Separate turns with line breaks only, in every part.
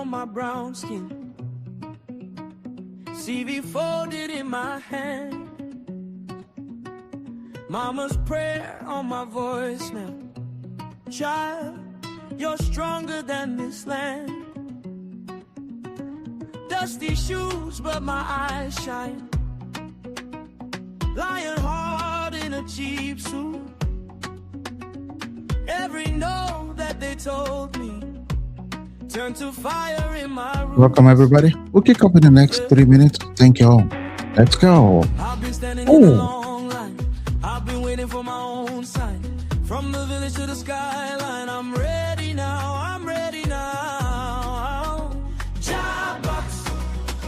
on my brown skin, CV folded in my hand, mama's prayer on my voicemail. Child, you're stronger than this land. Dusty shoes, but my eyes shine. Lying hard in a cheap suit. Every no that they told me turned to fire in my room.
Welcome, everybody. We'll kick up in the next 3 minutes. Thank you all. Let's go.
I've been standing in a long line. I've been waiting for my own sign. From the village to the skyline, I'm ready now. I'm ready now. Job box,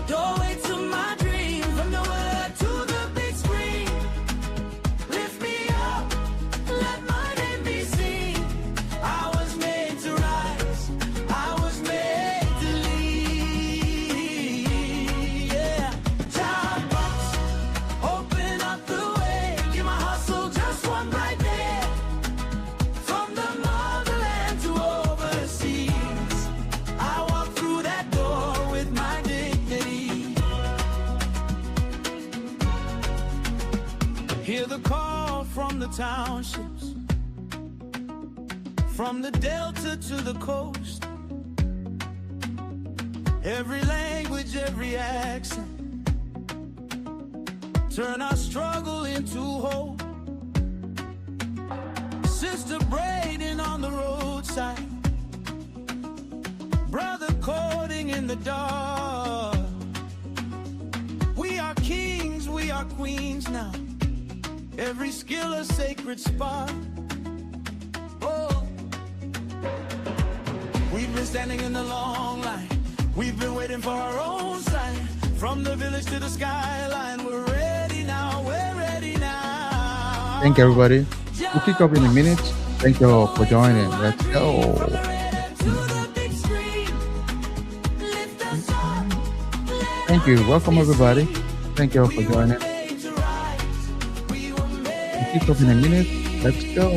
doorway to my dream. From the word to the big screen. Lift me up, let my name be seen. I was made to rise. I was made to lead. Yeah. Job box, open up the way. Give my hustle just one bright day. From the motherland to overseas, I walk through that door with my dignity. Hear the call from the townships, from the delta to the coast. Every language, every accent, turn our struggle into hope. Sister braiding on the roadside, brother courting in the dark. We are kings, we are queens now. Every skill a sacred spot. Oh, we've been standing in the long line. We've been waiting for our own sign. From the village to the skyline, we're ready now. We're ready now.
Thank you, everybody. We'll kick up in a minute. Thank you all for joining. Let's go. Thank you. Welcome, everybody. Thank you all for joining. We'll kick up in a minute. Let's go.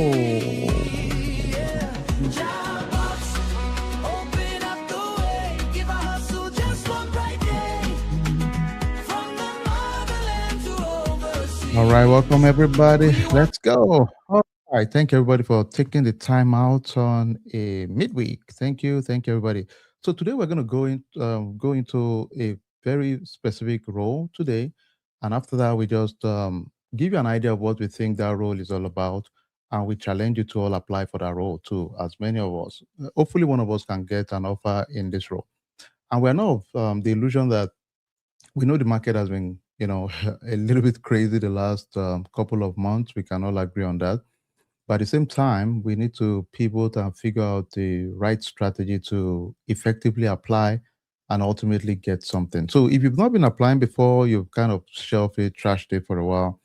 All right, welcome everybody. Let's go. All right, thank you everybody for taking the time out on a midweek. Thank you, everybody. So today we're going to go into a very specific role today, and after that we just give you an idea of what we think that role is all about, and we challenge you to all apply for that role too. As many of us, hopefully, one of us can get an offer in this role, and we're not of the illusion that we know the market has been, a little bit crazy the last couple of months. We can all agree on that. But at the same time, we need to pivot and figure out the right strategy to effectively apply and ultimately get something. So if you've not been applying before, you've kind of shelved it, trashed it for a while,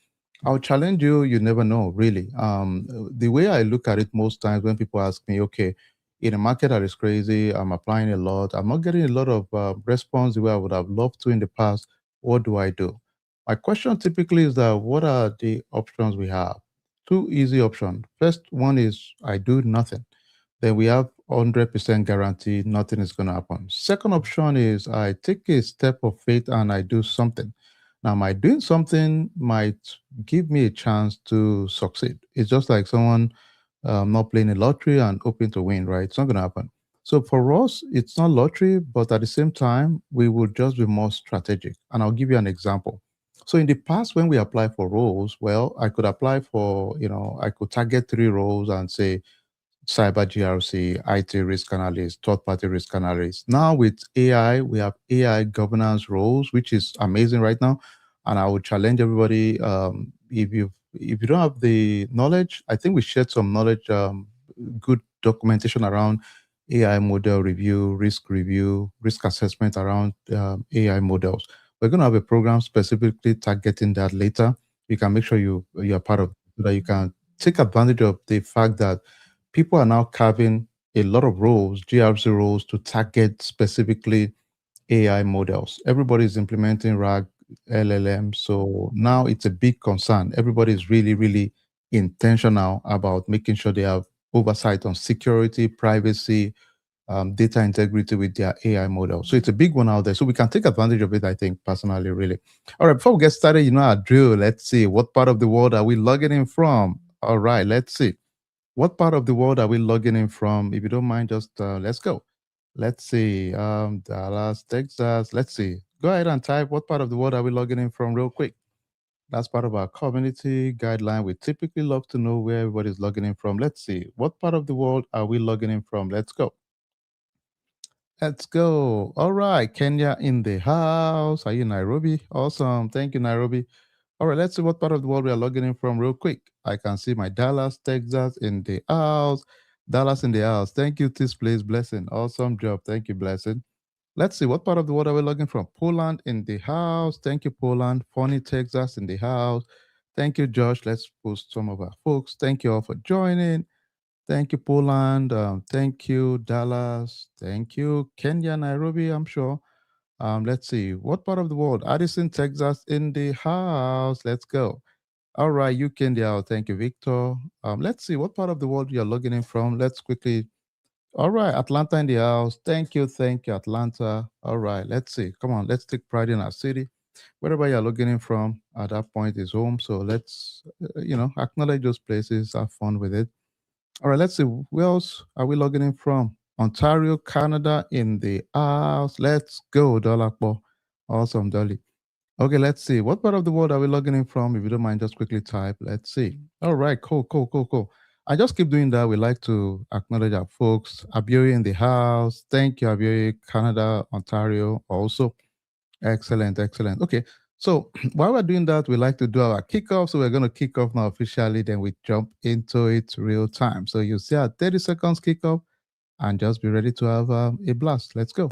I'll challenge you. You never know, really. The way I look at it most times when people ask me, okay, in a market that is crazy, I'm applying a lot, I'm not getting a lot of response the way I would have loved to in the past. What do I do? My question typically is that what are the options we have? Two easy options. First one is I do nothing. Then we have 100% guarantee nothing is going to happen. Second option is I take a step of faith and I do something. Now, my doing something might give me a chance to succeed. It's just like someone not playing a lottery and hoping to win, right? It's not going to happen. So for us, it's not lottery, but at the same time, we will just be more strategic. And I'll give you an example. So in the past, when we apply for roles, well, I could apply for, I could target 3 roles and say cyber GRC, IT risk analyst, third-party risk analyst. Now with AI, we have AI governance roles, which is amazing right now. And I would challenge everybody, if you don't have the knowledge, I think we shared some knowledge, good documentation around AI model review, risk assessment around AI models. We're going to have a program specifically targeting that later. You can make sure you're part of it so that you can take advantage of the fact that people are now carving a lot of roles, GRC roles, to target specifically AI models. Everybody is implementing RAG, LLM. So now it's a big concern. Everybody is really, really intentional about making sure they have oversight on security, privacy, data integrity with their AI model. So it's a big one out there. So we can take advantage of it, I think, personally, really. All right, before we get started, you know our drill. Let's see, what part of the world are we logging in from? All right, let's see. What part of the world are we logging in from? If you don't mind, just let's go. Let's see. Dallas, Texas. Let's see. Go ahead and type what part of the world are we logging in from real quick. That's part of our community guideline. We typically love to know where everybody's logging in from. Let's see. What part of the world are we logging in from? Let's go. Let's go. All right. Kenya in the house. Are you in Nairobi? Awesome. Thank you, Nairobi. All right. Let's see what part of the world we are logging in from real quick. I can see my Dallas, Texas in the house. Dallas in the house. Thank you, this place. Blessing. Awesome job. Thank you, Blessing. Let's see what part of the world are we logging from. Poland in the house. Thank you, Poland. Funny, Texas in the house. Thank you, Josh. Let's post some of our folks. Thank you all for joining. Thank you, Poland. Thank you, Dallas. Thank you, Kenya, Nairobi, I'm sure. Let's see. What part of the world? Addison, Texas in the house. Let's go. All right, you can there. Thank you, Victor. Let's see what part of the world you're logging in from. Let's quickly. All right, Atlanta in the house. Thank you, Atlanta. All right, let's see. Come on, let's take pride in our city. Wherever you're logging in from, at that point is home. So let's, acknowledge those places, have fun with it. All right, let's see. Where else are we logging in from? Ontario, Canada in the house. Let's go, Dolakbo. Awesome, Dolly. Okay, let's see. What part of the world are we logging in from? If you don't mind, just quickly type. Let's see. All right, cool. I just keep doing that. We like to acknowledge our folks. Abiori in the house. Thank you, Abiori, Canada, Ontario also. Excellent. Okay. So while we're doing that, we like to do our kickoff. So we're going to kick off now officially, then we jump into it real time. So you see our 30 seconds kickoff and just be ready to have a blast. Let's go.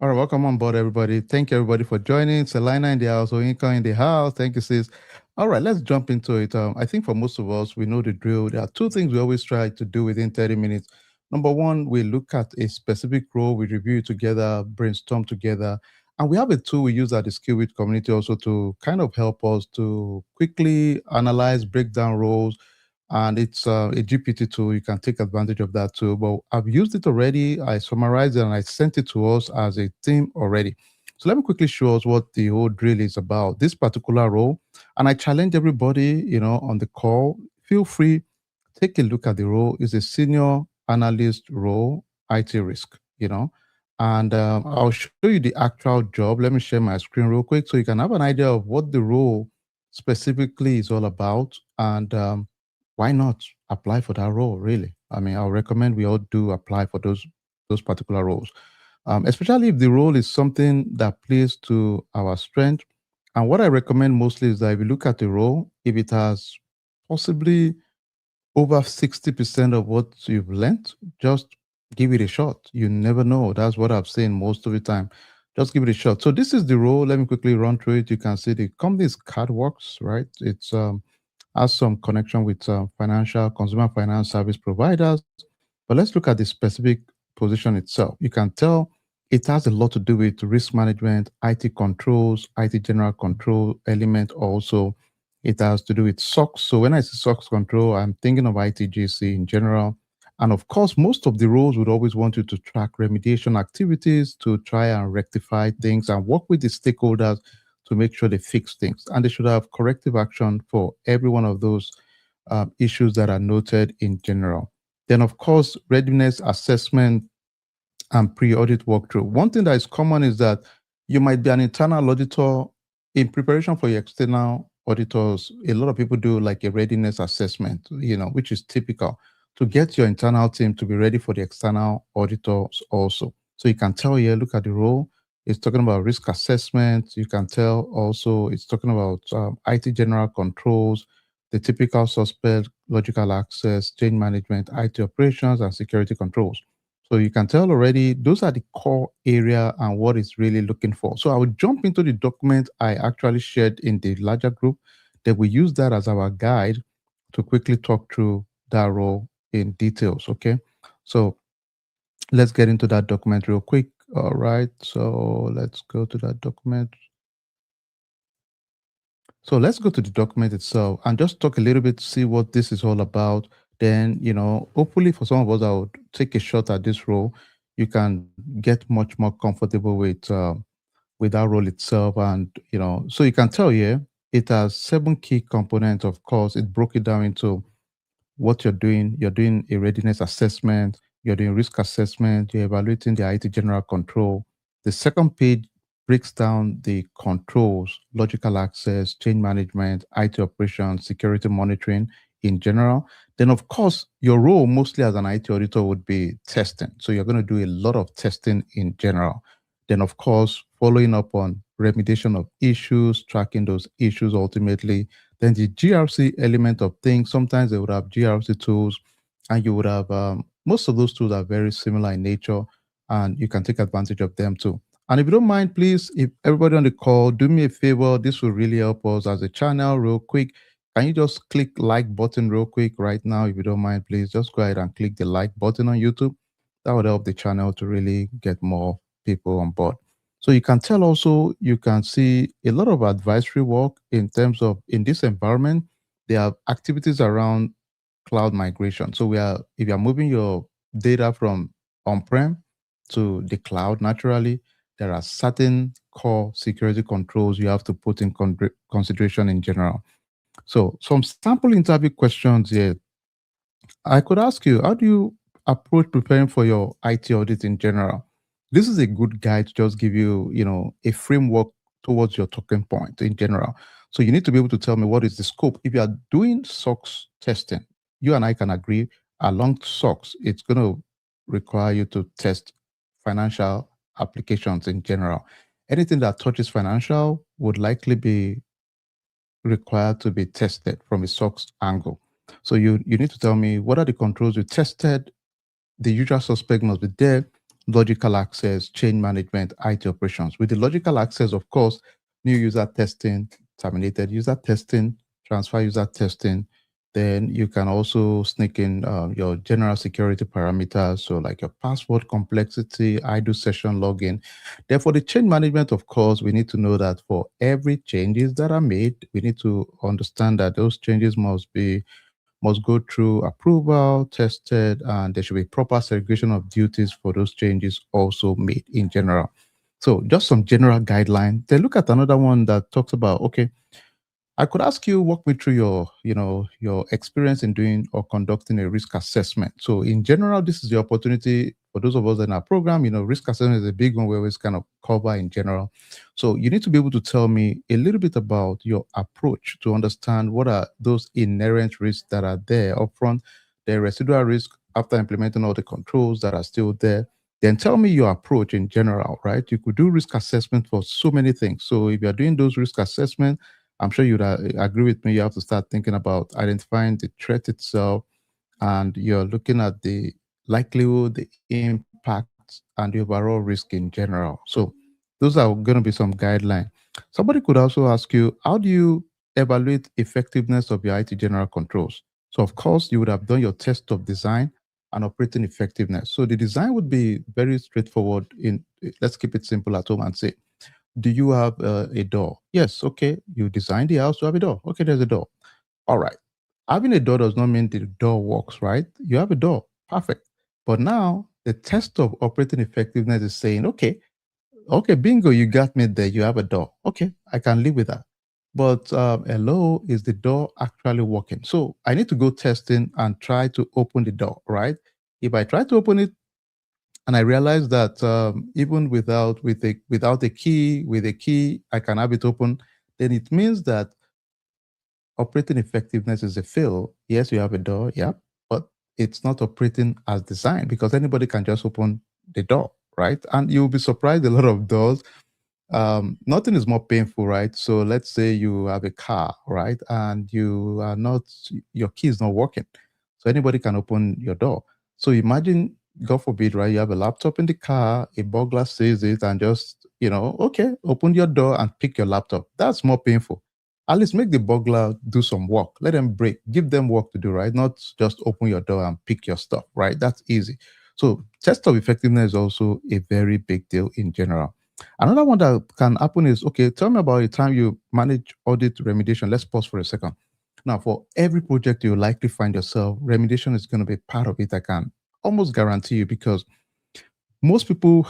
All right, welcome on board, everybody. Thank you, everybody, for joining. Selina in the house, Oyinka in the house. Thank you, sis. All right, let's jump into it. I think for most of us, we know the drill. There are two things we always try to do within 30 minutes. Number one, we look at a specific role, we review it together, brainstorm together, and we have a tool we use at the SkillWith community also to kind of help us to quickly analyze, break down roles, and it's a GPT tool. You can take advantage of that too. But I've used it already. I summarized it and I sent it to us as a theme already. So let me quickly show us what the whole drill is about. This particular role, and I challenge everybody, on the call. Feel free, take a look at the role. It's a senior analyst role, IT risk. And I'll show you the actual job. Let me share my screen real quick so you can have an idea of what the role specifically is all about. And why not apply for that role, really? I mean, I'll recommend we all do apply for those particular roles, especially if the role is something that plays to our strength. And what I recommend mostly is that if you look at the role, if it has possibly over 60% of what you've learned, just give it a shot. You never know. That's what I've seen most of the time. Just give it a shot. So this is the role. Let me quickly run through it. You can see the company's CardWorks, right? It's has some connection with financial consumer finance service providers. But let's look at the specific position itself. You can tell it has a lot to do with risk management, IT controls, IT general control element also. It has to do with SOX. So when I say SOX control, I'm thinking of ITGC in general. And of course, most of the roles would always want you to track remediation activities to try and rectify things and work with the stakeholders to make sure they fix things. And they should have corrective action for every one of those issues that are noted in general. Then, of course, readiness assessment and pre-audit walkthrough. One thing that is common is that you might be an internal auditor in preparation for your external auditors. A lot of people do like a readiness assessment, which is typical to get your internal team to be ready for the external auditors also. So you can tell here, look at the role. It's talking about risk assessment. You can tell also it's talking about IT general controls, the typical suspect, logical access, change management, IT operations, and security controls. So you can tell already those are the core area and what it's really looking for. So I will jump into the document I actually shared in the larger group. That we use that as our guide to quickly talk through that role in details. Okay. So let's get into that document real quick. All right. So let's go to that document. So let's go to the document itself and just talk a little bit, see what this is all about. Then, hopefully for some of us that would take a shot at this role, you can get much more comfortable with that role itself. And, so you can tell here, it has 7 key components. Of course, it broke it down into what you're doing a readiness assessment, you're doing risk assessment, you're evaluating the IT general control. The second page breaks down the controls, logical access, change management, IT operations, security monitoring in general. Then, of course, your role mostly as an IT auditor would be testing. So you're going to do a lot of testing in general. Then, of course, following up on remediation of issues, tracking those issues ultimately, then the GRC element of things, sometimes they would have GRC tools, and you would have most of those tools are very similar in nature, and you can take advantage of them too. And if you don't mind, please, if everybody on the call, do me a favor. This will really help us as a channel, real quick. Can you just click like button real quick right now? If you don't mind, please just go ahead and click the like button on YouTube. That would help the channel to really get more people on board. So you can tell also, you can see a lot of advisory work in terms of in this environment, there are activities around cloud migration. So if you're moving your data from on-prem to the cloud, naturally, there are certain core security controls you have to put in consideration in general. So some sample interview questions here. I could ask you, how do you approach preparing for your IT audit in general? This is a good guide to just give you, a framework towards your talking point in general. So you need to be able to tell me what is the scope. If you are doing SOX testing, you and I can agree along SOX, it's going to require you to test financial applications in general. Anything that touches financial would likely be required to be tested from a SOX angle. So you need to tell me what are the controls you tested. The usual suspect must be there. Logical access, change management, IT operations. With the logical access, of course, new user testing, terminated user testing, transfer user testing. Then you can also sneak in your general security parameters, so like your password complexity, IDO session login. Therefore, the change management, of course, we need to know that for every changes that are made, we need to understand that those changes must go through approval, tested, and there should be proper segregation of duties for those changes also made in general. So just some general guideline. Then look at another one that talks about, okay, I could ask you, walk me through your experience in doing or conducting a risk assessment. So in general, this is the opportunity for those of us in our program. Risk assessment is a big one we always kind of cover in general. So you need to be able to tell me a little bit about your approach to understand what are those inherent risks that are there upfront, the residual risk after implementing all the controls that are still there. Then tell me your approach in general, right? You could do risk assessment for so many things. So if you're doing those risk assessments, I'm sure you'd agree with me. You have to start thinking about identifying the threat itself, and you're looking at the likelihood, the impact, and the overall risk in general. So those are going to be some guidelines. Somebody could also ask you, how do you evaluate effectiveness of your IT general controls? So of course, you would have done your test of design and operating effectiveness. So the design would be very straightforward. Let's keep it simple at home and say, do you have a door? Yes. Okay. You design the house to have a door. Okay, there's a door. All right. Having a door does not mean the door works, right? You have a door. Perfect. But now the test of operating effectiveness is saying, okay, bingo, you got me there. You have a door. Okay, I can live with that. But hello, is the door actually working? So I need to go testing and try to open the door, right? If I try to open it and I realized that even without a key, with a key, I can have it open. Then it means that operating effectiveness is a fail. Yes, you have a door, yeah, but it's not operating as designed because anybody can just open the door, right? And you'll be surprised a lot of doors. Nothing is more painful, right? So let's say you have a car, right, and your key is not working, so anybody can open your door. So imagine God forbid, right? You have a laptop in the car, a burglar sees it and just, okay, open your door and pick your laptop. That's more painful. At least make the burglar do some work. Let them break, give them work to do, right? Not just open your door and pick your stuff, right? That's easy. So, test of effectiveness is also a very big deal in general. Another one that can happen is, okay, tell me about a time you manage audit remediation. Let's pause for a second. Now, for every project you likely find yourself, remediation is going to be part of it. I can almost guarantee you, because most people,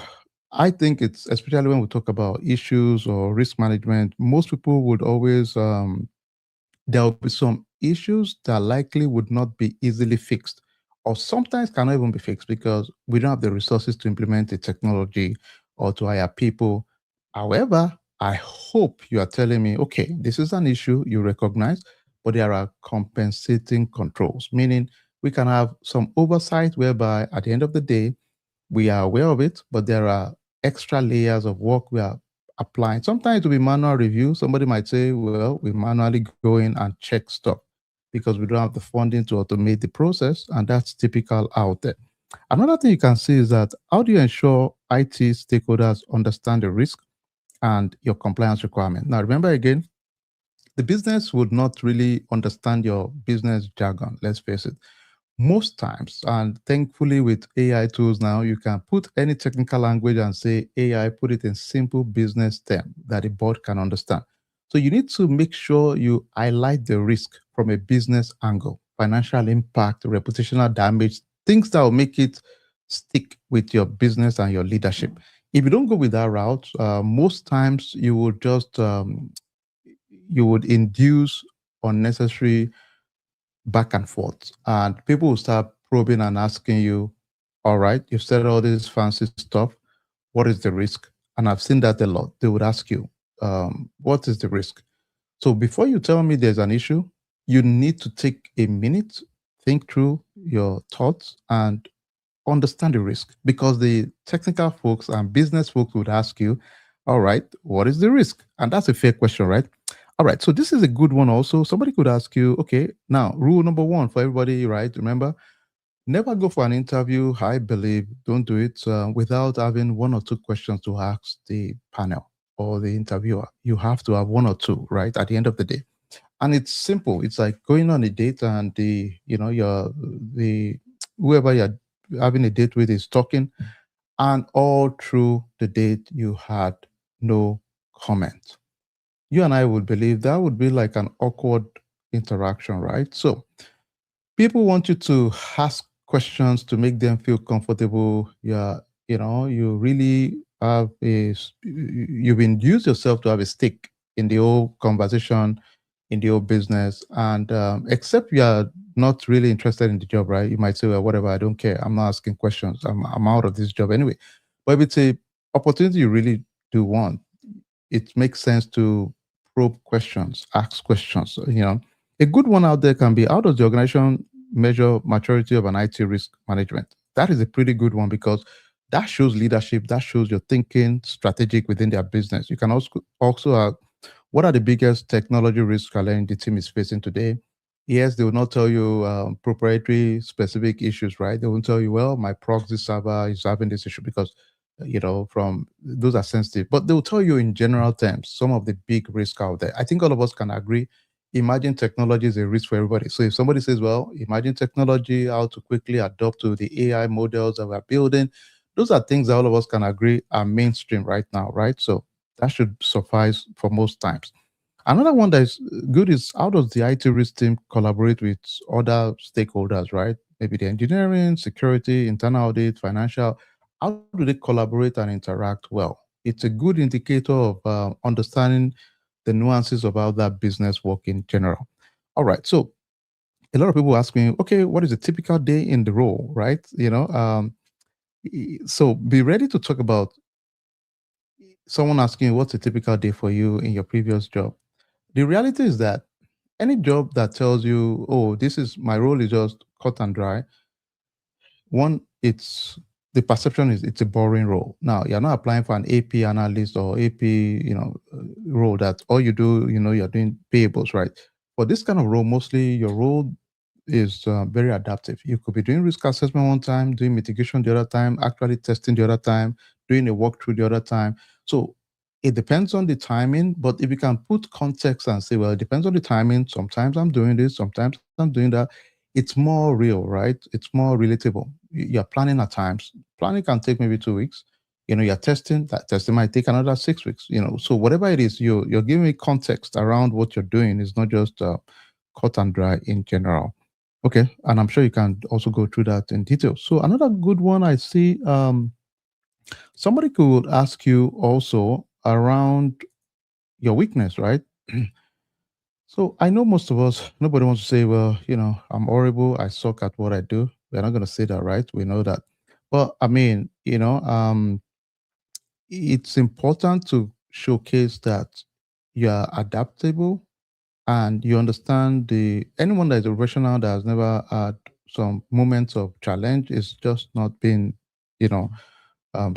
I think it's especially when we talk about issues or risk management, most people would always there'll be some issues that likely would not be easily fixed, or sometimes cannot even be fixed because we don't have the resources to implement the technology or to hire people. However, I hope you are telling me, okay, this is an issue you recognize, but there are compensating controls, meaning we can have some oversight whereby at the end of the day, we are aware of it, but there are extra layers of work we are applying. Sometimes it will be manual review. Somebody might say, well, we manually go in and check stuff because we don't have the funding to automate the process, and that's typical out there. Another thing you can see is that how do you ensure IT stakeholders understand the risk and your compliance requirement? Now, remember again, the business would not really understand your business jargon, let's face it most times. And thankfully, with AI tools now, you can put any technical language and say, AI, put it in simple business term that the board can understand. So you need to make sure you highlight the risk from a business angle, financial impact, reputational damage, things that will make it stick with your business and your leadership. If you don't go with that route, most times you would induce unnecessary back and forth. And people will start probing and asking you, all right, you've said all this fancy stuff. What is the risk? And I've seen that a lot. They would ask you, what is the risk? So before you tell me there's an issue, you need to take a minute, think through your thoughts, and understand the risk, because the technical folks and business folks would ask you, all right, what is the risk? And that's a fair question, right? All right, so this is a good one also. Somebody could ask you, okay, now rule number one for everybody, right? Remember, never go for an interview, I believe, don't do it without having one or two questions to ask the panel or the interviewer. You have to have one or two, right, at the end of the day. And it's simple. It's like going on a date and the whoever you're having a date with is talking, and all through the date you had no comment. You and I would believe that would be like an awkward interaction, right? So people want you to ask questions to make them feel comfortable. Yeah, you really you've induced yourself to have a stake in the whole conversation, in the whole business. And except you are not really interested in the job, right? You might say, well, whatever, I don't care. I'm not asking questions. I'm out of this job anyway. But if it's a opportunity you really do want, it makes sense to probe questions, ask questions. A good one out there can be, how does the organization measure maturity of an IT risk management? That is a pretty good one, because that shows leadership, that shows your thinking strategic within their business. You can also what are the biggest technology risks the team is facing today? Yes, they will not tell you proprietary specific issues, right? They won't tell you, well, my proxy server is having this issue, because from those are sensitive, but they'll tell you in general terms some of the big risks out there. I think all of us can agree. Imagine technology is a risk for everybody. So if somebody says, well, imagine technology, how to quickly adopt to the AI models that we're building, those are things that all of us can agree are mainstream right now, right? So that should suffice for most times. Another one that is good is, how does the IT risk team collaborate with other stakeholders, right? Maybe the engineering, security, internal audit, financial. How do they collaborate and interact well? It's a good indicator of understanding the nuances of how that business work in general. All right. So a lot of people ask me, okay, what is a typical day in the role, right? So be ready to talk about someone asking you, what's a typical day for you in your previous job. The reality is that any job that tells you, oh, this is my role is just cut and dry, one, it's the perception is it's a boring role. Now, you're not applying for an AP analyst or AP, role that all you do, you're doing payables, right? For this kind of role, mostly your role is very adaptive. You could be doing risk assessment one time, doing mitigation the other time, actually testing the other time, doing a walkthrough the other time. So it depends on the timing, but if you can put context and say, well, it depends on the timing. Sometimes I'm doing this, sometimes I'm doing that. It's more real, right? It's more relatable. You're planning at times. Planning can take maybe 2 weeks. You're testing. That testing might take another 6 weeks. So whatever it is, you're giving me context around what you're doing. It's not just cut and dry in general. Okay, and I'm sure you can also go through that in detail. So another good one I see, somebody could ask you also around your weakness, right? So I know most of us, nobody wants to say, well, I'm horrible, I suck at what I do. We're not going to say that, right? We know that. But I mean, it's important to showcase that you're adaptable and you understand anyone that is a professional that has never had some moments of challenge is just not being, you know, um,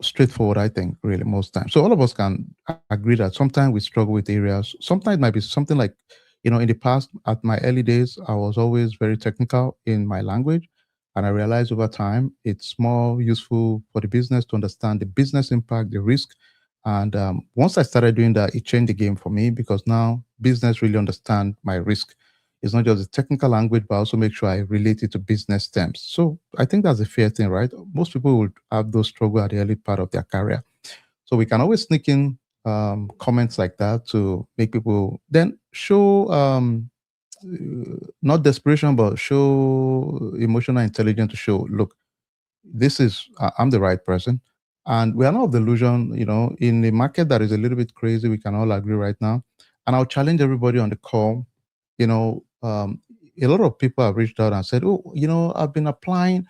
straightforward, I think, really, most times. So all of us can agree that sometimes we struggle with areas. Sometimes it might be something like, in the past, at my early days, I was always very technical in my language. And I realized over time, it's more useful for the business to understand the business impact, the risk. And once I started doing that, it changed the game for me because now business really understand my risk. It's not just the technical language, but also make sure I relate it to business terms. So I think that's a fair thing, right? Most people would have those struggle at the early part of their career. So we can always sneak in comments like that to make people then show not desperation, but show emotional intelligence to show, look, I'm the right person. And we are not of the illusion, in a market that is a little bit crazy, we can all agree right now. And I'll challenge everybody on the call. A lot of people have reached out and said, oh, I've been applying.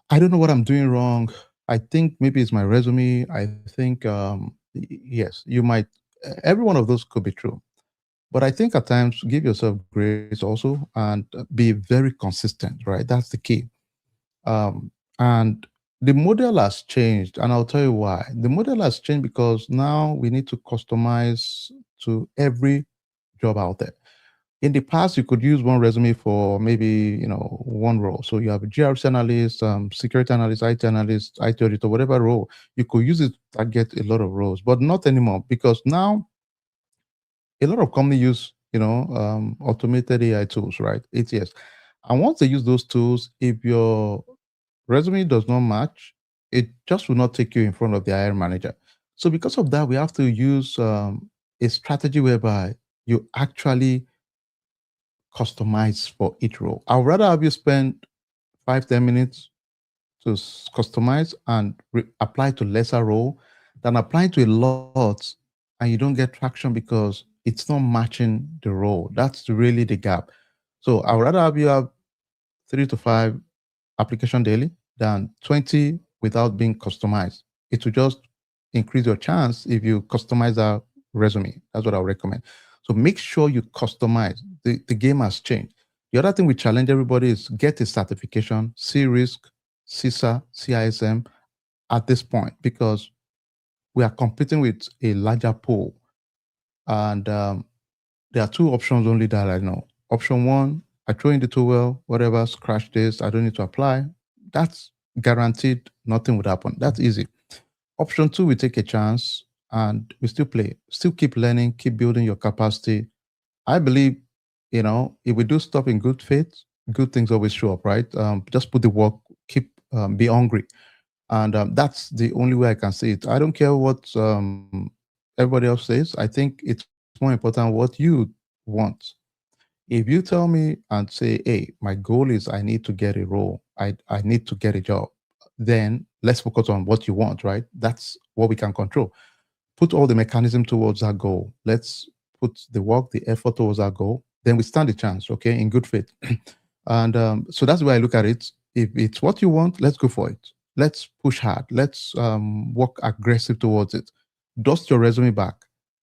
I don't know what I'm doing wrong. I think maybe it's my resume. I think, yes, you might, every one of those could be true. But I think at times, give yourself grace also and be very consistent, right? That's the key. And the model has changed, and I'll tell you why. The model has changed because now we need to customize to every job out there. In the past, you could use one resume for maybe one role. So you have a GRC analyst, security analyst, IT analyst, IT auditor, whatever role. You could use it to target a lot of roles, but not anymore because now a lot of companies use automated AI tools, right? ATS. And once they use those tools, if your resume does not match, it just will not take you in front of the hiring manager. So because of that, we have to use a strategy whereby you actually customize for each role. I'd rather have you spend 5-10 minutes to customize and apply to lesser role than applying to a lot and you don't get traction because it's not matching the role. That's really the gap. So I would rather have you have 3 to 5 application daily than 20 without being customized. It will just increase your chance if you customize that resume. That's what I would recommend. So make sure you customize. The game has changed. The other thing we challenge everybody is get a certification, C-Risk, CISA, CISM at this point because we are competing with a larger pool. And there are two options only that I know. Option one, I throw in the tool, well, whatever, scratch this, I don't need to apply. That's guaranteed nothing would happen. That's easy. Option two, we take a chance and we still play, still keep learning, keep building your capacity. I believe, if we do stuff in good faith, good things always show up, right? Just put the work, keep, be hungry. And that's the only way I can say it. I don't care what everybody else says. I think it's more important what you want. If you tell me and say, hey, my goal is I need to get a role, I need to get a job, then let's focus on what you want, right? That's what we can control. Put all the mechanism towards that goal. Let's put the work, the effort towards that goal. Then we stand a chance, okay, in good faith. And so that's the way I look at it. If it's what you want, let's go for it. Let's push hard. Let's work aggressive towards it. Dust your resume back.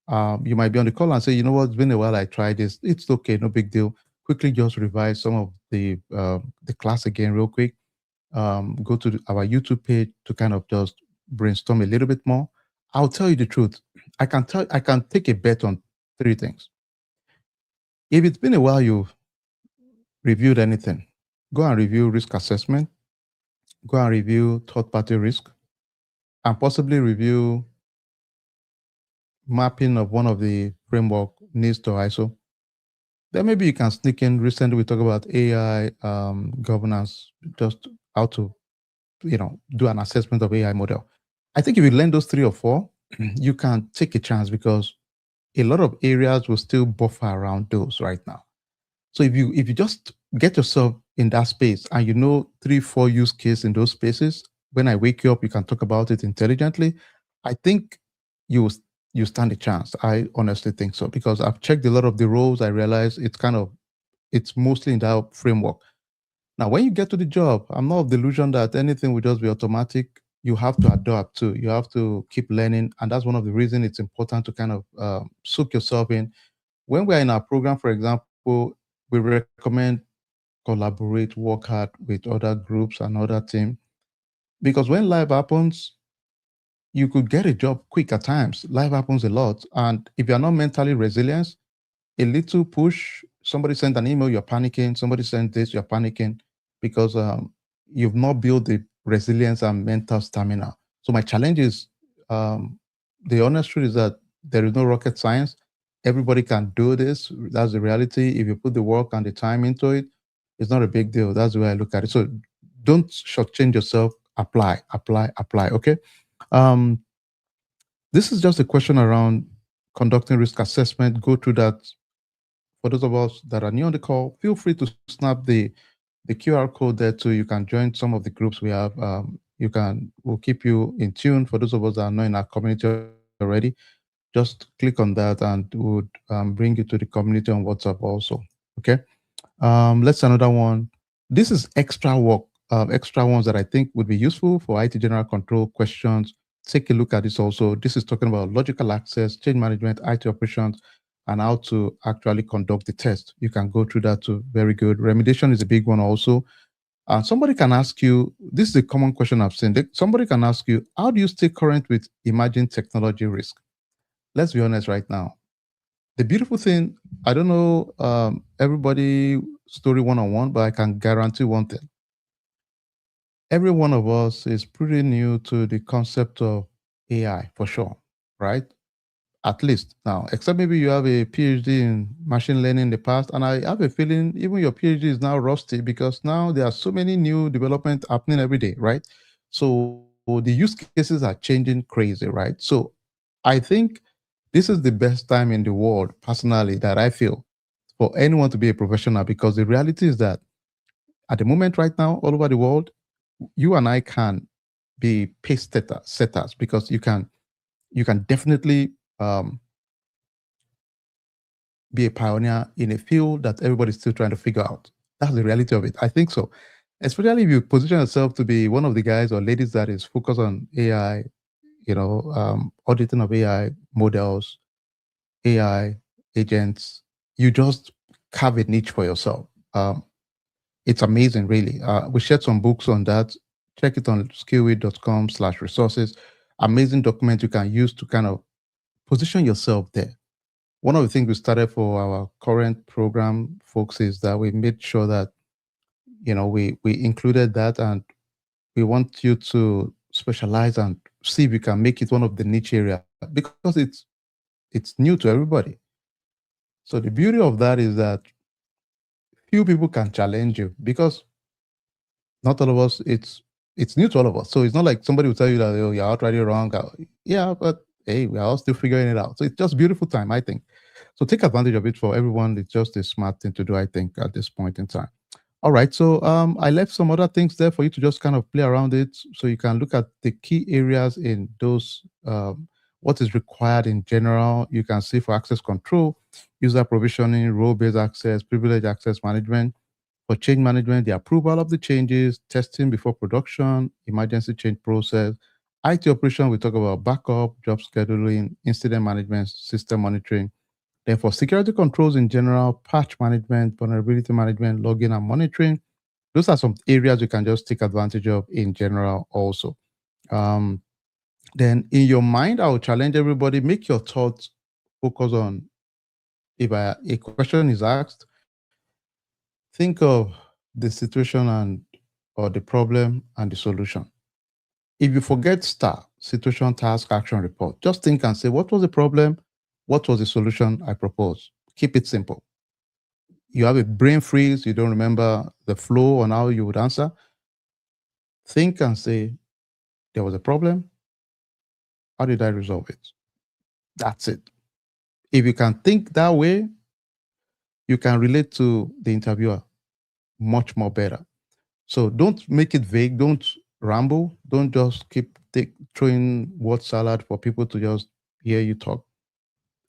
You might be on the call and say, you know what, it's been a while I tried this. It's okay, no big deal. Quickly just revise some of the class again real quick. Go to our YouTube page to kind of just brainstorm a little bit more. I'll tell you the truth. I can take a bet on three things. If it's been a while reviewed anything, go and review risk assessment, go and review third party risk, and possibly review mapping of one of the framework needs to ISO. Then maybe you can sneak in. Recently, we talk about AI governance, just how to do an assessment of AI model. I think if you learn those three or four, you can take a chance because a lot of areas will still buffer around those right now. So if you just get yourself in that space and you know 3, 4 use case in those spaces, when I wake you up, you can talk about it intelligently. I think you you stand a chance. I honestly think so because I've checked a lot of the roles. I realize it's mostly in that framework. Now, when you get to the job, I'm not of the illusion that anything will just be automatic. You have to adapt to. You have to keep learning, and that's one of the reasons it's important to kind of soak yourself in. When we're in our program, for example, we recommend collaborate, work hard with other groups and other team because when life happens, you could get a job quick at times. Life happens a lot, and if you're not mentally resilient, a little push, somebody sent an email, you're panicking, somebody sent this, you're panicking because you've not built the resilience and mental stamina. So my challenge is the honest truth is that there is no rocket science. Everybody can do this. That's the reality. If you put the work and the time into it, it's not a big deal. That's the way I look at it. So don't shortchange yourself. Apply, apply, apply. Okay. Um, this is just a question around conducting risk assessment. Go through that. For those of us that are new on the call, feel free to snap the QR code there too. You can join some of the groups we have. We'll keep you in tune. For those of us that are not in our community already, just click on that and would bring you to the community on WhatsApp also. Okay. Let's another one. This is extra work, extra ones that I think would be useful for IT general control questions. Take a look at this also. This is talking about logical access, change management, IT operations, and how to actually conduct the test. You can go through that too. Very good. Remediation is a big one also. Somebody can ask you, this is a common question I've seen. Somebody can ask you, how do you stay current with emerging technology risk? Let's be honest right now. The beautiful thing, I don't know everybody story one-on-one, but I can guarantee one thing. Every one of us is pretty new to the concept of AI for sure, right? At least now, except maybe you have a PhD in machine learning in the past. And I have a feeling even your PhD is now rusty because now there are so many new development happening every day, right? So the use cases are changing crazy, right? So I think this is the best time in the world, personally, that I feel for anyone to be a professional because the reality is that at the moment right now, all over the world, you and I can be setters because you can definitely be a pioneer in a field that everybody's still trying to figure out. That's the reality of it. I think so. Especially if you position yourself to be one of the guys or ladies that is focused on AI, auditing of AI models, AI agents, you just carve a niche for yourself. It's amazing, really. We shared some books on that. Check it on skillway.com/resources. Amazing document you can use to kind of position yourself there. One of the things we started for our current program folks is that we made sure that we included that, and we want you to specialize and see if you can make it one of the niche area because it's new to everybody. So the beauty of that is that few people can challenge you because not all of us it's new to all of us. So it's not like somebody will tell you that, oh, you're outright wrong. Yeah, but hey, we're all still figuring it out. So it's just beautiful time, I think. So take advantage of it for everyone. It's just a smart thing to do, I think, at this point in time. All right. So I left some other things there for you to just kind of play around it so you can look at the key areas in those what is required in general. You can see for access control, user provisioning, role-based access, privilege access management. For change management, the approval of the changes, testing before production, emergency change process. IT operation, we talk about backup, job scheduling, incident management, system monitoring. Then for security controls in general, patch management, vulnerability management, logging and monitoring, those are some areas you can just take advantage of in general also. Um, then in your mind, I will challenge everybody, make your thoughts focus on if a question is asked, think of the situation and or the problem and the solution. If you forget star, situation, task, action, report, just think and say, what was the problem? What was the solution I proposed? Keep it simple. You have a brain freeze, you don't remember the flow on how you would answer. Think and say, there was a problem. How did I resolve it? That's it. If you can think that way, you can relate to the interviewer much more better. So don't make it vague. Don't ramble. Don't just keep throwing word salad for people to just hear you talk.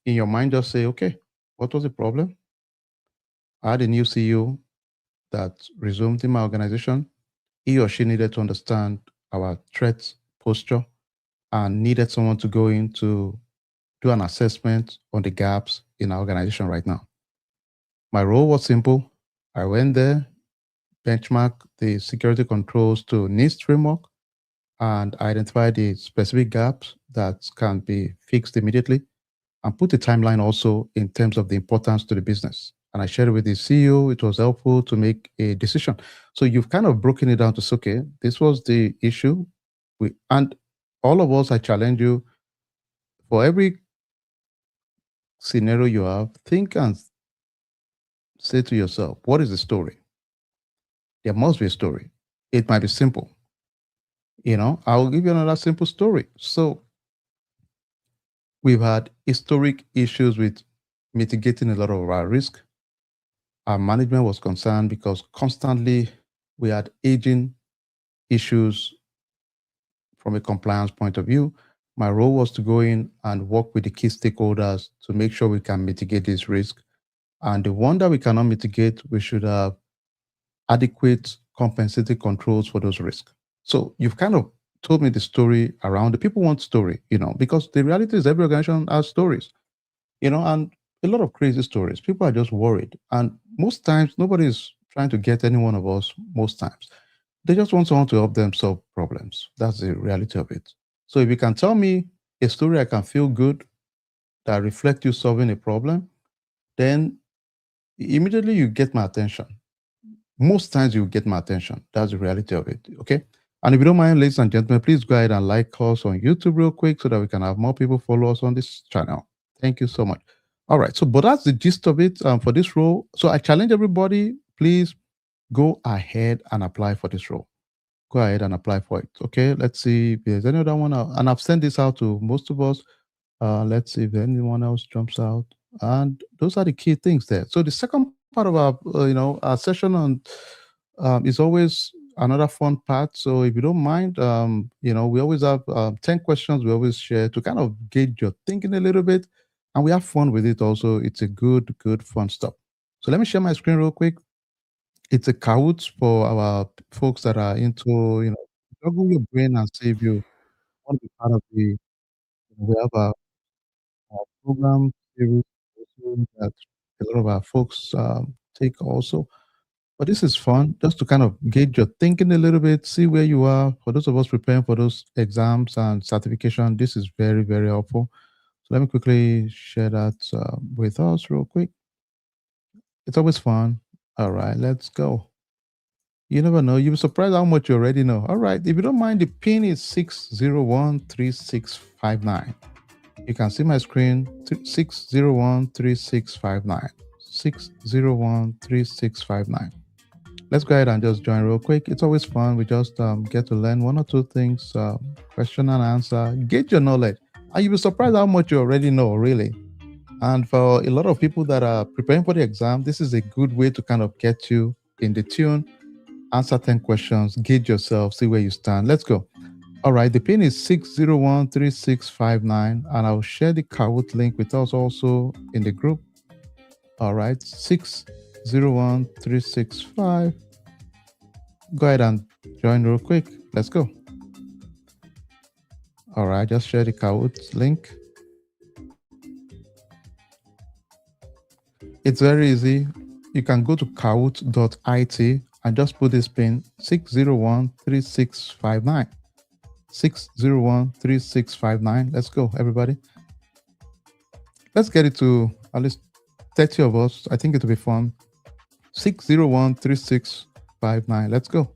In your mind, just say, okay, what was the problem? I had a new CEO that resumed in my organization. He or she needed to understand our threat posture and needed someone to go in to do an assessment on the gaps in our organization right now. My role was simple. I went there, benchmark the security controls to NIST framework, and identify the specific gaps that can be fixed immediately, and put a timeline also in terms of the importance to the business. And I shared it with the CEO. It was helpful to make a decision. So you've kind of broken it down to say, okay, this was the issue. And all of us, I challenge you, for every scenario you have, think and say to yourself, what is the story? There must be a story. It might be simple. I'll give you another simple story. So we've had historic issues with mitigating a lot of our risk. Our management was concerned because constantly we had aging issues from a compliance point of view. My role was to go in and work with the key stakeholders to make sure we can mitigate this risk. And the one that we cannot mitigate, we should have adequate compensating controls for those risks. So you've kind of told me the story around it. People want story, because the reality is every organization has stories, and a lot of crazy stories. People are just worried. And most times, nobody's trying to get any one of us, most times. They just want someone to help them solve problems. That's the reality of it. So if you can tell me a story I can feel good that reflect you solving a problem, then immediately you get my attention. Most times you get my attention. That's the reality of it. Okay. And if you don't mind, ladies and gentlemen, please go ahead and like us on YouTube real quick so that we can have more people follow us on this channel. Thank you so much. All right. So, but that's the gist of it for this role. So I challenge everybody, please go ahead and apply for this role. Go ahead and apply for it. Okay. Let's see if there's any other one. And I've sent this out to most of us. Let's see if anyone else jumps out. And those are the key things there. So the second part of our session on is always another fun part. So if you don't mind, we always have 10 questions we always share to kind of gauge your thinking a little bit, and we have fun with it also. It's a good fun stuff. So let me share my screen real quick. It's a Kahoot for our folks that are into, juggle your brain and see if you want to be part of we have a program series also that a lot of our folks take also. But this is fun just to kind of gauge your thinking a little bit, see where you are. For those of us preparing for those exams and certification, this is very, very helpful. So let me quickly share that with us real quick. It's always fun. All right, let's go. You never know. You'll be surprised how much you already know. All right, if you don't mind, the pin is 6013659. You can see my screen, 6013659. 6013659. Let's go ahead and just join real quick. It's always fun. We just get to learn one or two things, question and answer, get your knowledge. And you'll be surprised how much you already know, really. And for a lot of people that are preparing for the exam, this is a good way to kind of get you in the tune, answer 10 questions, gauge yourself, see where you stand. Let's go. All right, the pin is 6013659, and I'll share the Kahoot link with us also in the group. All right, 6013665. Go ahead and join real quick. Let's go. All right, just share the Kahoot link. It's very easy. You can go to kahoot.it and just put this pin 6013659. 6013659. Let's go, everybody. Let's get it to at least 30 of us. I think it will be fun. 6013659. Let's go.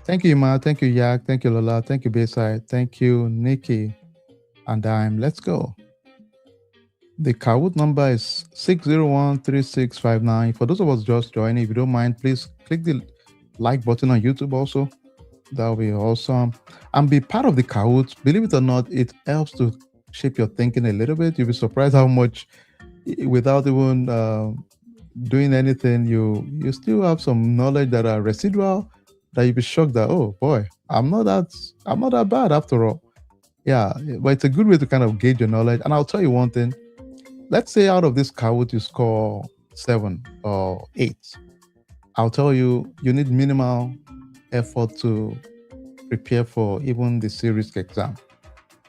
Thank you, Ima. Thank you, Yak. Thank you, Lola. Thank you, Bayside. Thank you, Nikki. And let's go. The Kahoot number is 6013659. For those of us just joining, if you don't mind, please click the like button on YouTube also. That'll be awesome. And be part of the Kahoot. Believe it or not, it helps to shape your thinking a little bit. You'll be surprised how much, without even doing anything, you still have some knowledge that are residual that you'll be shocked that, oh boy, I'm not that bad after all. Yeah, but it's a good way to kind of gauge your knowledge. And I'll tell you one thing. Let's say out of this Kahoot you score 7 or 8. I'll tell you, you need minimal effort to prepare for even the series exam.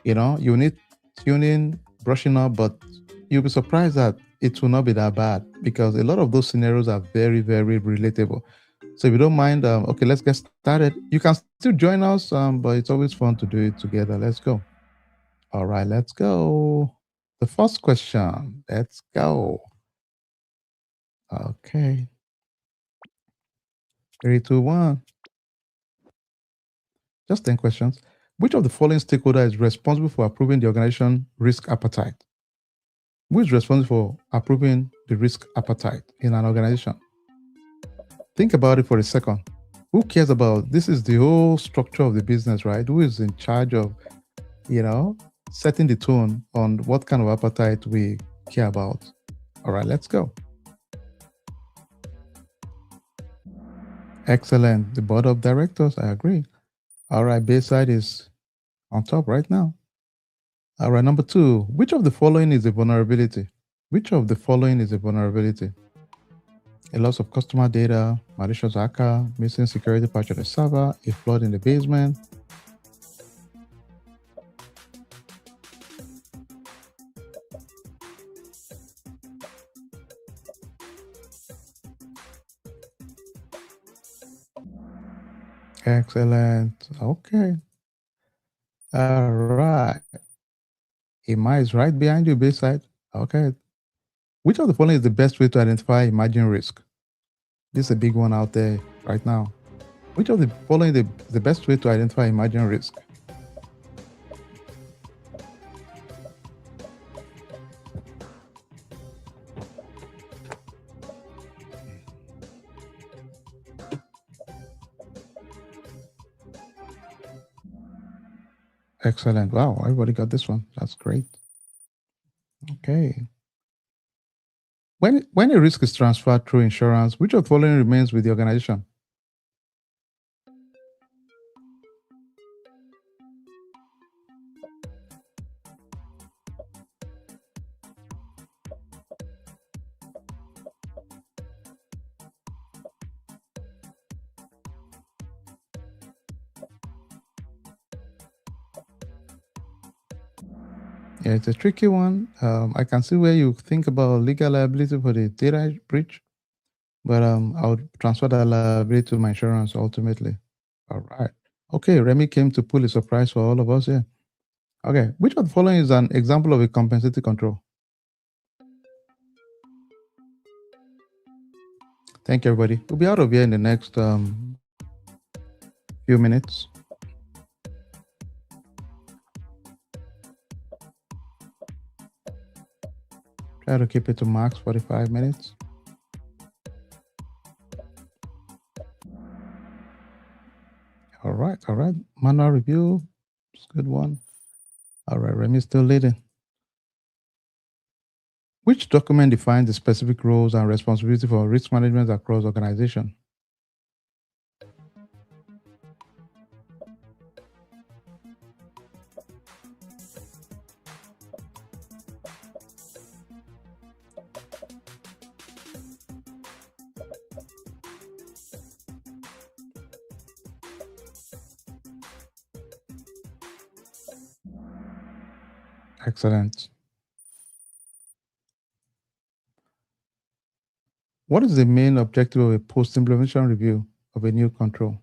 You need tuning, brushing up, but you'll be surprised that it will not be that bad because a lot of those scenarios are very, very relatable. So if you don't mind, okay, let's get started. You can still join us, but it's always fun to do it together. Let's go. All right, let's go. The first question. Let's go. Okay. 3, 2, 1. Just 10 questions. Which of the following stakeholder is responsible for approving the organization risk appetite? Who is responsible for approving the risk appetite in an organization? Think about it for a second. Who cares about this? Is the whole structure of the business, right? Who is in charge of, setting the tone on what kind of appetite we care about? All right, let's go. Excellent. The board of directors, I agree. All right, Bayside is on top right now. All right, number 2. Which of the following is a vulnerability? Which of the following is a vulnerability? A loss of customer data, malicious hacker, missing security patch of the server, a flood in the basement. Excellent. Okay. All right. Ima is right behind you, Bayside. Okay. Which of the following is the best way to identify emerging risk? This is a big one out there right now. Which of the following is the best way to identify emerging risk? Excellent. Wow, everybody got this one. That's great. Okay. When a risk is transferred through insurance, which of the following remains with the organization? Yeah, it's a tricky one. I can see where you think about legal liability for the data breach, but I would transfer that liability to my insurance ultimately. All right. Okay, Remy came to pull a surprise for all of us here. Okay, which of the following is an example of a compensatory control? Thank you, everybody. We'll be out of here in the next few minutes. Try to keep it to max 45 minutes. All right. Manual review. It's a good one. All right, Remy's still leading. Which document defines the specific roles and responsibility for risk management across organization? Excellent. What is the main objective of a post-implementation review of a new control?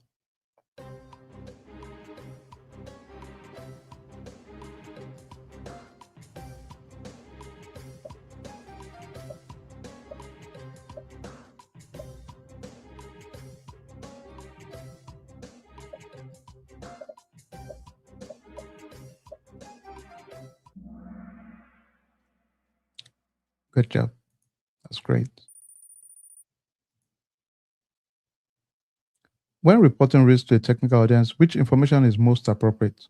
Good job. That's great. When reporting risk to a technical audience, which information is most appropriate?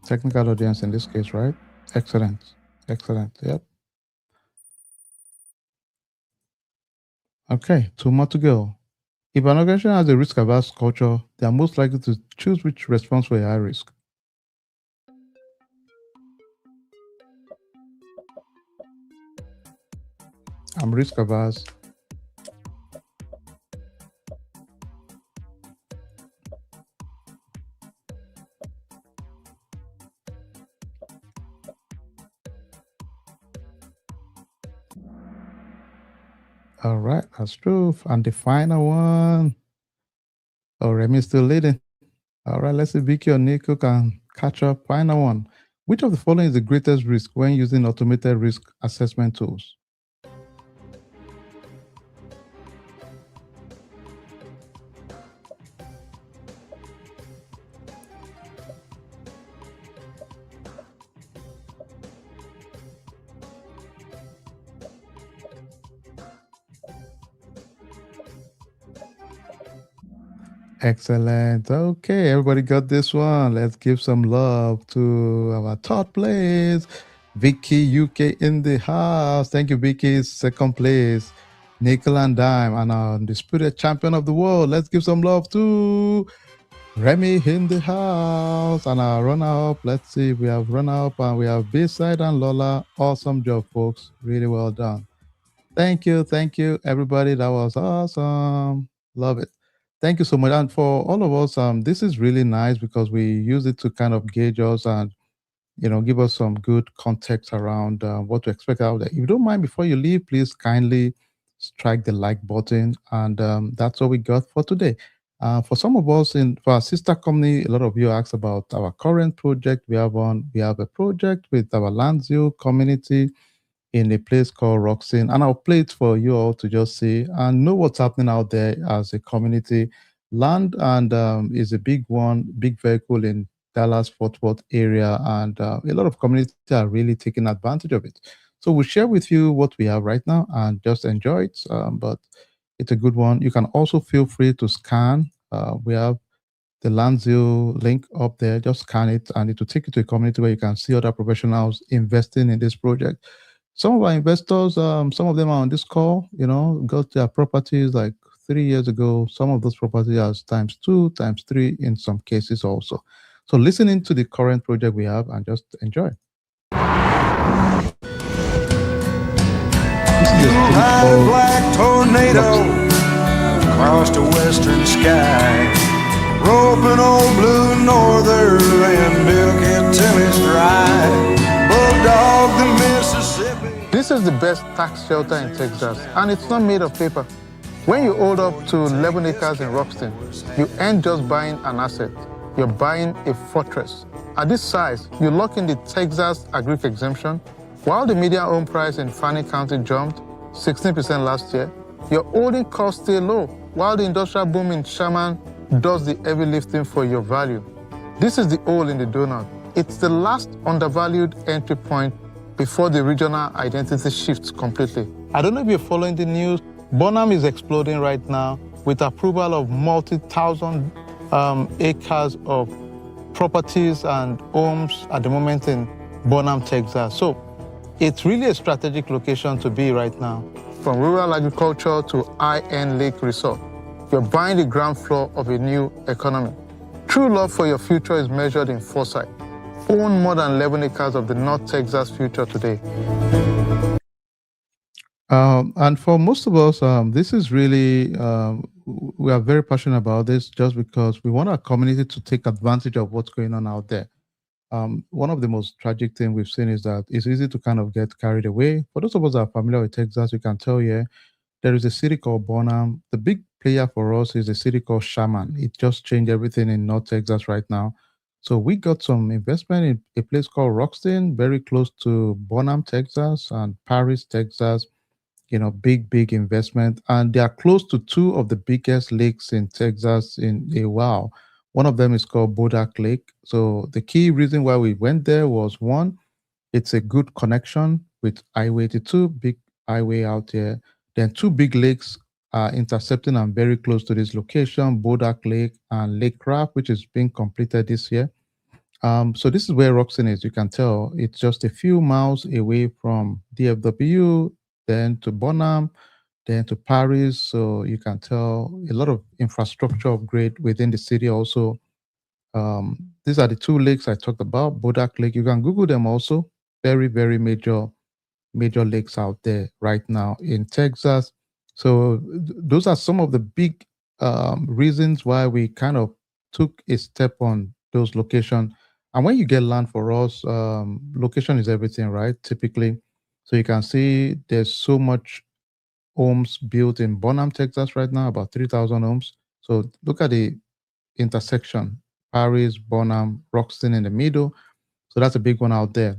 Technical audience in this case, right? Excellent. Excellent. Yep. Okay, two more to go. If an organization has a risk averse culture, they are most likely to choose which response for a high risk. I'm risk averse. All right, that's true. And the final one. Oh, Remy's still leading. All right, let's see Vicky or Nico can catch up. Final one. Which of the following is the greatest risk when using automated risk assessment tools? Excellent. Okay, everybody got this one. Let's give some love to our third place, Vicky UK in the house. Thank you, Vicky. Second place, Nickel and Dime, and our undisputed champion of the world. Let's give some love to Remy in the house and our runner up. Let's see, we have runner up and we have B-side and Lola. Awesome job, folks. Really well done. Thank you, everybody. That was awesome. Love it. Thank you so much. And for all of us, this is really nice because we use it to kind of gauge us and give us some good context around what to expect out there. If you don't mind, before you leave, please kindly strike the like button, and that's all we got for today. For some of us for our sister company, a lot of you asked about our current project we have on. We have a project with our Lanzio community in a place called Roxin, and I'll play it for you all to just see and know what's happening out there as a community. Land and is a big one, big vehicle in Dallas Fort Worth area, and a lot of communities are really taking advantage of it. So we'll share with you what we have right now and just enjoy it. But it's a good one. You can also feel free to scan. We have the Lanzio link up there. Just scan it, and it will take you to a community where you can see other professionals investing in this project. Some of our investors, some of them are on this call, got their properties like 3 years ago. Some of those properties are times two, times three in some cases also. So listen into the current project we have and just enjoy. This is a
Blue
street
high
called
black tornado across the western sky. Roping old blue northern milk until it's dry. Bulldog the Mississippi.
This is the best tax shelter in Texas, and it's not made of paper. When you hold up to 11 acres in Roxton, you ain't just buying an asset, you're buying a fortress. At this size, you lock in the Texas Agric exemption. While the median home price in Fannin County jumped 16% last year, your holding costs stay low, while the industrial boom in Sherman does the heavy lifting for your value. This is the hole in the donut. It's the last undervalued entry point before the regional identity shifts completely. I don't know if you're following the news. Bonham is exploding right now with approval of multi-thousand acres of properties and homes at the moment in Bonham, Texas. So it's really a strategic location to be right now. From rural agriculture to high-end lake resort, you're buying the ground floor of a new economy. True love for your future is measured in foresight. Own more than 11 acres of the North Texas future today. And for most of us, this is really, we are very passionate about this just because we want our community to take advantage of what's going on out there. One of the most tragic things we've seen is that it's easy to kind of get carried away. For those of us that are familiar with Texas, we can tell you there is a city called Bonham. The big player for us is a city called Sherman. It just changed everything in North Texas right now. So we got some investment in a place called Roxton, very close to Bonham, Texas, and Paris, Texas. Big investment, and they are close to two of the biggest lakes in Texas in a while. One of them is called Bodak Lake. So the key reason why we went there was one, it's a good connection with Highway 82, big highway out there. Then two big lakes are intercepting and very close to this location, Bodak Lake and Lake Craft, which is being completed this year. So this is where Roxton is. You can tell it's just a few miles away from DFW, then to Bonham, then to Paris. So you can tell a lot of infrastructure upgrade within the city also. These are the two lakes I talked about, Bodak Lake. You can Google them also. Very, very major lakes out there right now in Texas. So those are some of the big reasons why we kind of took a step on those locations. And when you get land for us, location is everything, right? Typically. So you can see there's so much homes built in Bonham, Texas right now, about 3,000 homes. So look at the intersection, Paris, Bonham, Roxton in the middle. So that's a big one out there.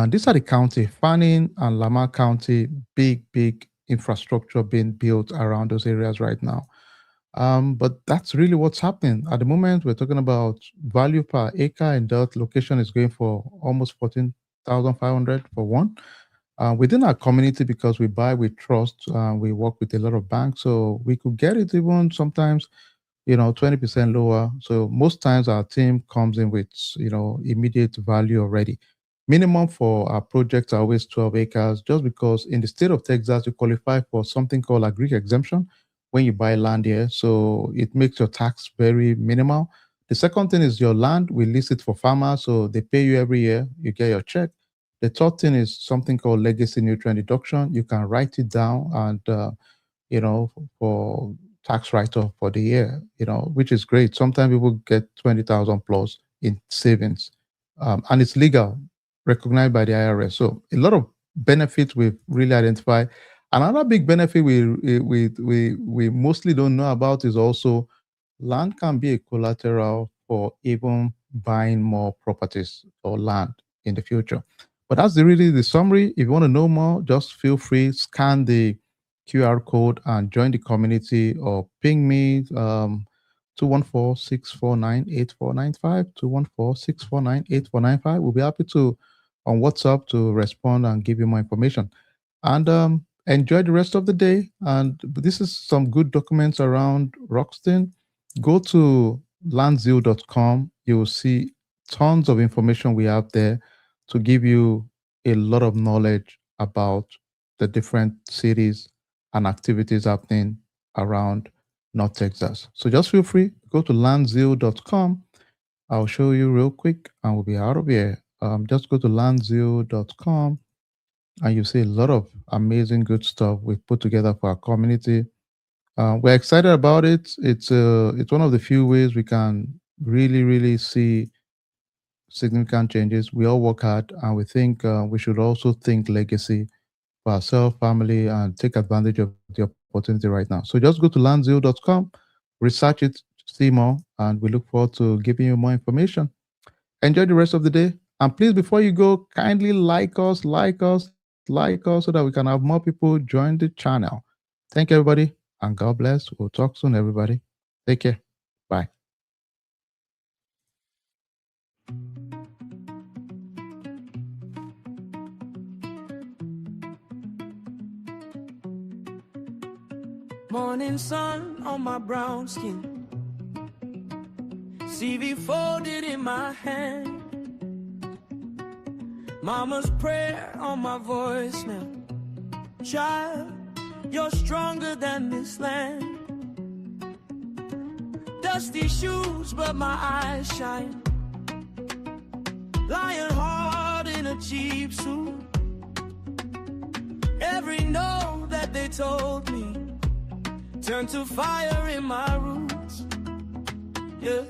These are the county, Fannin and Lamar County, big infrastructure being built around those areas right now. But that's really what's happening. At the moment, we're talking about value per acre in that location is going for almost 14,500 for one. Within our community, because we buy with trust, we work with a lot of banks, so we could get it even sometimes 20% lower. So most times our team comes in with immediate value already. Minimum for our projects are always 12 acres, just because in the state of Texas, you qualify for something called agri exemption when you buy land here. So it makes your tax very minimal. The second thing is your land, we list it for farmers, so they pay you every year, you get your check. The third thing is something called legacy nutrient deduction. You can write it down and, for tax write-off for the year, which is great. Sometimes people get 20,000 plus in savings, and it's legal, recognized by the IRS. So a lot of benefits we've really identified. Another big benefit we mostly don't know about is also land can be a collateral for even buying more properties or land in the future. But that's really the summary. If you want to know more, just feel free, scan the QR code and join the community, or ping me 214-649-8495, 214-649-8495. We'll be happy to on WhatsApp to respond and give you more information. And enjoy the rest of the day. And this is some good documents around Roxton. Go to landzeal.com. You will see tons of information we have there to give you a lot of knowledge about the different cities and activities happening around North Texas. So just feel free, go to landzeal.com. I'll show you real quick and we'll be out of here. Just go to landzeal.com and you see a lot of amazing good stuff we've put together for our community. We're excited about it. It's one of the few ways we can really see significant changes. We all work hard, and we think we should also think legacy for ourselves, family, and take advantage of the opportunity right now. So just go to landzeal.com, research it, see more, and we look forward to giving you more information. Enjoy the rest of the day. And please, before you go, kindly like us, so that we can have more people join the channel. Thank you, everybody, and God bless. We'll talk soon, everybody. Take care. Bye.
Morning sun on my brown skin, CV folded in my hand, mama's prayer on my voicemail. Child, you're stronger than this land. Dusty shoes, but my eyes shine. Lying hard in a cheap suit. Every no that they told me turned to fire in my roots. Yeah.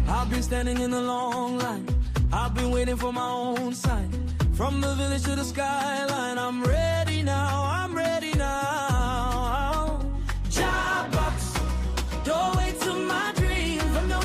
I've been standing in a long line. I've been waiting for my own sign. From the village to the skyline, I'm ready now, I'm ready now. Job box, doorway to my dream. From the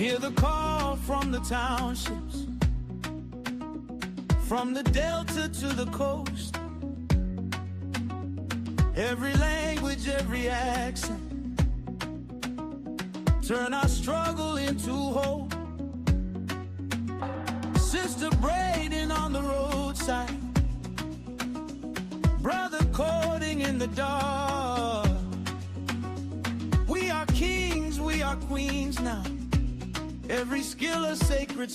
Hear the call from the townships, from the delta to the coast. Every language, every accent, turn our struggle into hope. Sister braiding on the roadside, brother courting in the dark. We are kings, we are queens now. Every skill a sacred